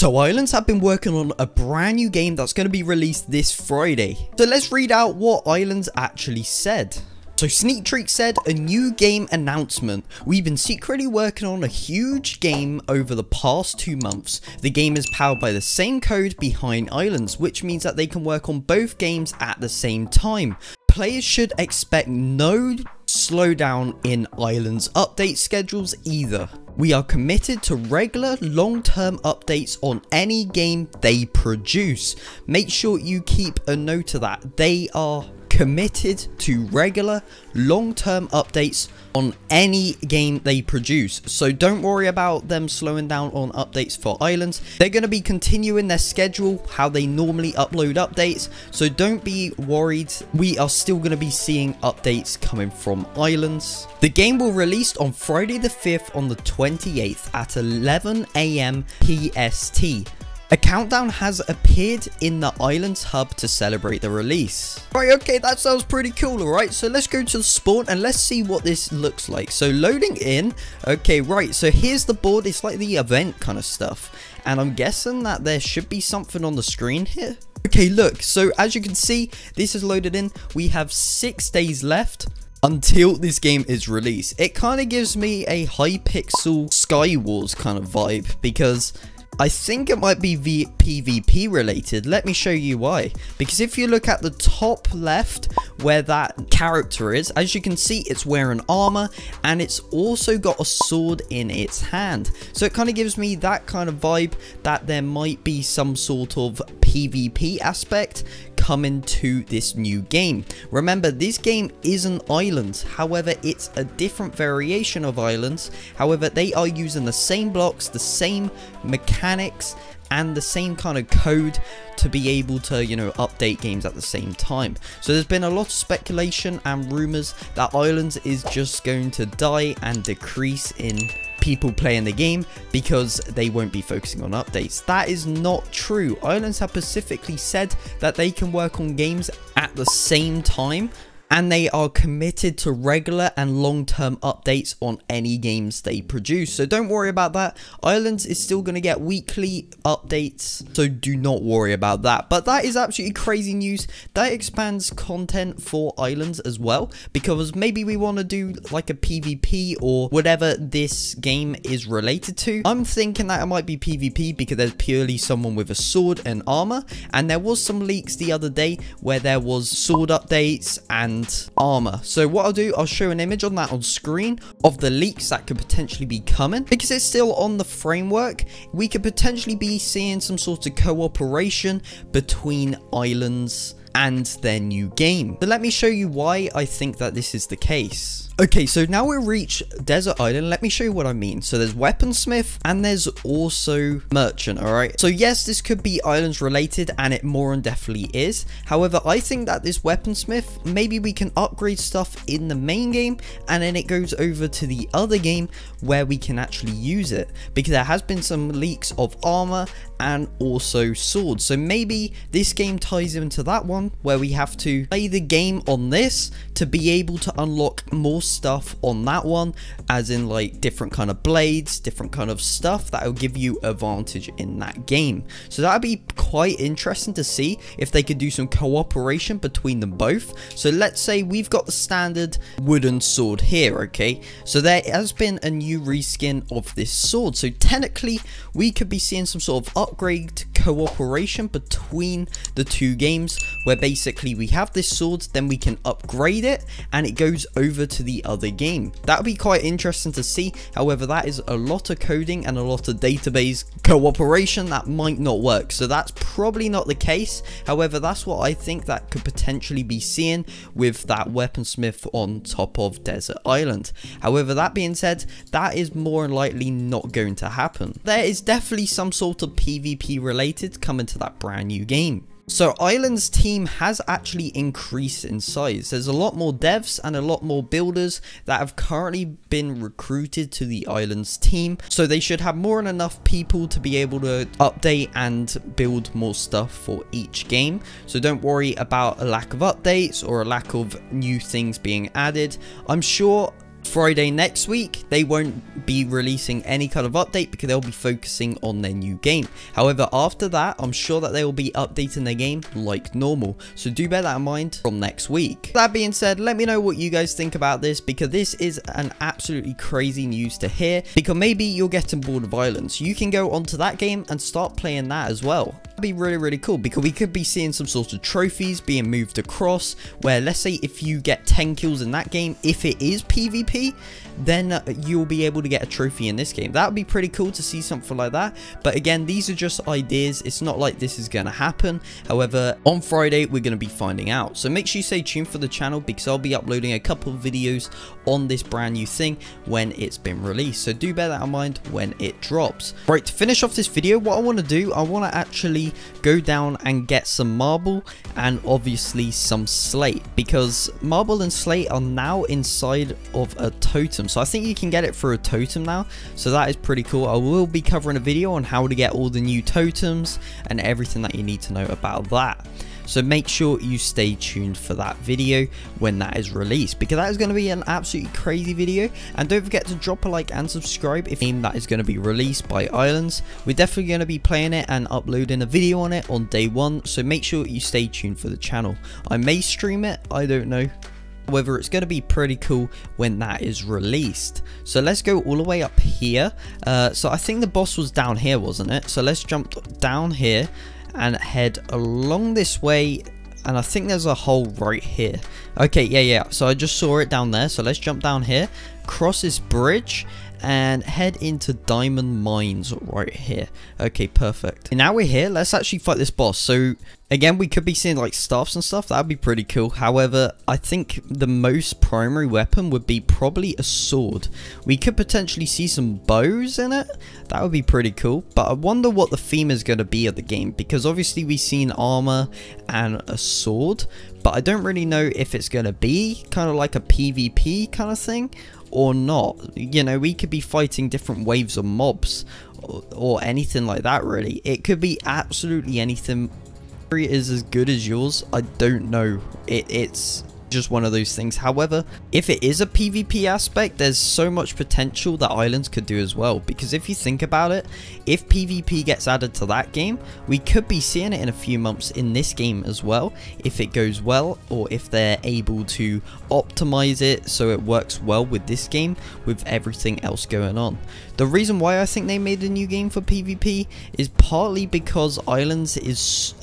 So Islands have been working on a brand new game that's going to be released this Friday. So let's read out what Islands actually said. So Sneaktreak said, a new game announcement. We've been secretly working on a huge game over the past 2 months. The game is powered by the same code behind Islands, which means that they can work on both games at the same time. Players should expect no slowdown in Islands update schedules either. We are committed to regular long-term updates on any game they produce. Make sure you keep a note of that. They are committed to regular long-term updates on any game they produce, so don't worry about them slowing down on updates for Islands. They're going to be continuing their schedule how they normally upload updates, so don't be worried. We are still going to be seeing updates coming from Islands. The game will release on Friday the 5th on the 28th at 11 AM PST. A countdown has appeared in the Islands hub to celebrate the release. Right, okay, that sounds pretty cool, alright? So let's go to the spawn and let's see what this looks like. So loading in. Okay, right, so here's the board. It's like the event kind of stuff. And I'm guessing that there should be something on the screen here. Okay, look, so as you can see, this is loaded in. We have 6 days left until this game is released. It kind of gives me a Hypixel Skywars kind of vibe, because I think it might be PvP related. Let me show you why. Because if you look at the top left where that character is, as you can see, it's wearing armor and it's also got a sword in its hand. So it kind of gives me that kind of vibe that there might be some sort of PvP aspect coming to this new game. Remember, this game isn't Islands, however it's a different variation of Islands. However, they are using the same blocks, the same mechanics, and the same kind of code to be able to, you know, update games at the same time. So there's been a lot of speculation and rumors that Islands is just going to die and decrease in people playing the game because they won't be focusing on updates. That is not true. Islands have specifically said that they can work on games at the same time, and they are committed to regular and long-term updates on any games they produce. So don't worry about that. Islands is still going to get weekly updates, so do not worry about that. But that is absolutely crazy news. That expands content for Islands as well, because maybe we want to do like a PvP or whatever this game is related to. I'm thinking that it might be PvP because there's purely someone with a sword and armor, and there was some leaks the other day where there was sword updates and armor. So what I'll do, I'll show an image on that on screen of the leaks that could potentially be coming. Because it's still on the framework, we could potentially be seeing some sort of cooperation between Islands and their new game. So let me show you why I think that this is the case. Okay, so now we reach Desert Island. Let me show you what I mean. So there's Weaponsmith and there's also Merchant, alright? So yes, this could be Islands related, and it more than definitely is. However, I think that this Weaponsmith, maybe we can upgrade stuff in the main game and then it goes over to the other game where we can actually use it. Because there has been some leaks of armor and also swords. So maybe this game ties into that one where we have to play the game on this to be able to unlock more stuff on that one, as in like different kind of blades, different kind of stuff that will give you advantage in that game. So that'd be quite interesting to see if they could do some cooperation between them both. So let's say we've got the standard wooden sword here, okay? So there has been a new reskin of this sword, so technically we could be seeing some sort of upgrade cooperation between the two games, where basically we have this sword, then we can upgrade it and it goes over to the other game. That would be quite interesting to see. However, that is a lot of coding and a lot of database cooperation that might not work, so that's probably not the case. However, that's what I think that could potentially be seen with that Weaponsmith on top of Desert Island. However, that being said, that is more than likely not going to happen. There is definitely some sort of PvP related coming to that brand new game. So Islands team has actually increased in size. There's a lot more devs and a lot more builders that have currently been recruited to the Islands team. So they should have more than enough people to be able to update and build more stuff for each game. So don't worry about a lack of updates or a lack of new things being added. I'm sure Friday next week, they won't be releasing any kind of update because they'll be focusing on their new game. However, after that, I'm sure that they will be updating their game like normal. So do bear that in mind from next week. That being said, let me know what you guys think about this, because this is an absolutely crazy news to hear, because maybe you're getting bored of Islands. You can go onto that game and start playing that as well. That'd be really, really cool, because we could be seeing some sort of trophies being moved across, where let's say if you get 10 kills in that game, if it is PvP, then you'll be able to get a trophy in this game. That would be pretty cool to see something like that. But again, these are just ideas. It's not like this is going to happen. However, on Friday, we're going to be finding out. So make sure you stay tuned for the channel, because I'll be uploading a couple of videos on this brand new thing when it's been released. So do bear that in mind when it drops. Right, to finish off this video, what I want to do, I want to actually go down and get some marble and obviously some slate, because marble and slate are now inside of a totem. So I think you can get it through a totem now. So that is pretty cool. I will be covering a video on how to get all the new totems and everything that you need to know about that. So make sure you stay tuned for that video when that is released, because that is going to be an absolutely crazy video. And don't forget to drop a like and subscribe if game that is going to be released by Islands. We're definitely going to be playing it and uploading a video on it on day one. So make sure you stay tuned for the channel. I may stream it, I don't know. However, it's going to be pretty cool when that is released. So let's go all the way up here. So I think the boss was down here, wasn't it? So let's jump down here and head along this way, and I think there's a hole right here. Okay, yeah, so I just saw it down there. So let's jump down here, cross this bridge, and head into diamond mines right here. Okay, perfect. And now we're here, let's actually fight this boss. So again, we could be seeing like staffs and stuff. That'd be pretty cool. However, I think the most primary weapon would be probably a sword. We could potentially see some bows in it. That would be pretty cool. But I wonder what the theme is going to be of the game, because obviously we've seen armor and a sword, but I don't really know if it's going to be kind of like a PvP kind of thing or not. You know, we could be fighting different waves of mobs or anything like that. Really, it could be absolutely anything. It is as good as yours. I don't know. It's just one of those things. However, if it is a PvP aspect, there's so much potential that Islands could do as well, because if you think about it, if PvP gets added to that game, we could be seeing it in a few months in this game as well, if it goes well, or if they're able to optimize it so it works well with this game with everything else going on. The reason why I think they made a new game for PvP is partly because Islands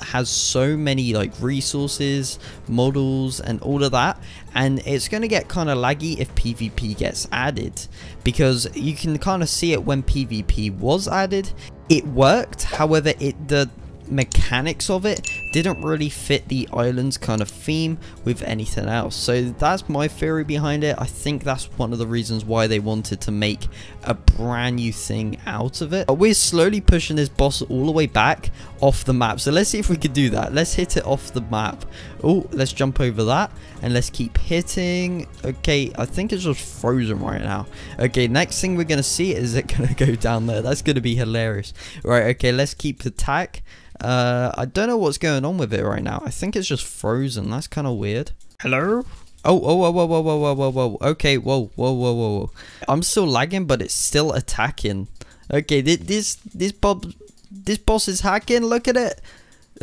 has so many like resources, models, and all of that, and it's going to get kind of laggy if PvP gets added, because you can kind of see it when PvP was added. It worked, however, the mechanics of it didn't really fit the Islands kind of theme with anything else. So that's my theory behind it. I think that's one of the reasons why they wanted to make a brand new thing out of it. But we're slowly pushing this boss all the way back off the map, so let's see if we could do that. Let's hit it off the map. Oh, let's jump over that and let's keep hitting. Okay, I think it's just frozen right now. Okay, next thing we're gonna see is it gonna go down there. That's gonna be hilarious. Right, okay, let's keep attack. I don't know what's going on with it right now. I think it's just frozen. That's kind of weird. Hello? Oh, whoa. Okay, whoa. I'm still lagging, but it's still attacking. Okay, this boss is hacking. Look at it.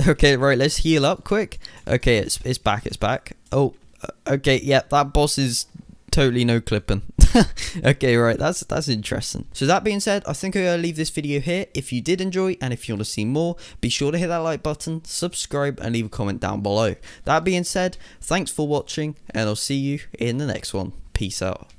Okay, right, let's heal up quick. Okay, it's back. Oh, okay, yeah, that boss is totally no clipping. Okay, right, that's interesting. So that being said, I think I'm gonna leave this video here. If you did enjoy, and if you want to see more, be sure to hit that like button, subscribe, and leave a comment down below. That being said, thanks for watching, and I'll see you in the next one. Peace out.